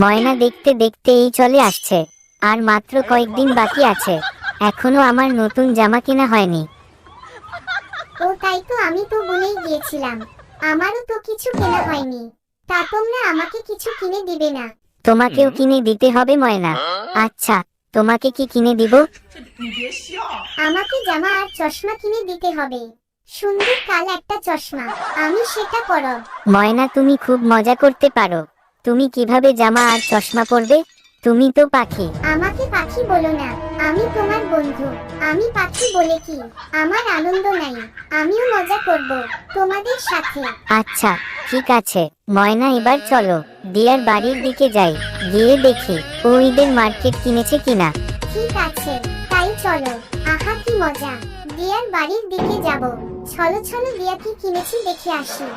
ময়না দেখতে দেখতে এই চলে আসছে, আর মাত্র কয়েকদিন বাকি আছে, এখনো আমার নতুন জামা কেনা হয়নি। ও তাই তো, আমি তো বলেই গিয়েছিলাম আমারও তো কিছু কেনা হয়নি। তা তোমরা আমাকে কিছু কিনে দিবে না? তোমাকেও কিনে দিতে হবে ময়না। আচ্ছা, তোমাকে কি কিনে দিব? আমাকে জামা আর চশমা কিনে দিতে হবে। সুন্দর কাল একটা চশমা, আমি সেটা পরব। ময়না তুমি খুব মজা করতে পারো। তুমি কিভাবে জামা আর চশমা পরবে? তুমি তো পাখি। আমাকে পাখি বলো না, আমি তোমার বন্ধু। আমি পাখি বলে কি আমার আনন্দ নাই? আমিও মজা করব তোমাদের সাথে। আচ্ছা, ঠিক আছে ময়না, এবার চলো দিয়ার বাড়ির দিকে যাই, গিয়ে দেখি ও ঈদের মার্কেট কিনেছে কিনা। ঠিক আছে, তাই চলো। আহা কি মজা, দিয়ার বাড়ির দিকে যাব। চলো চলো, দিয়া কি কিনেছি দেখে আসি।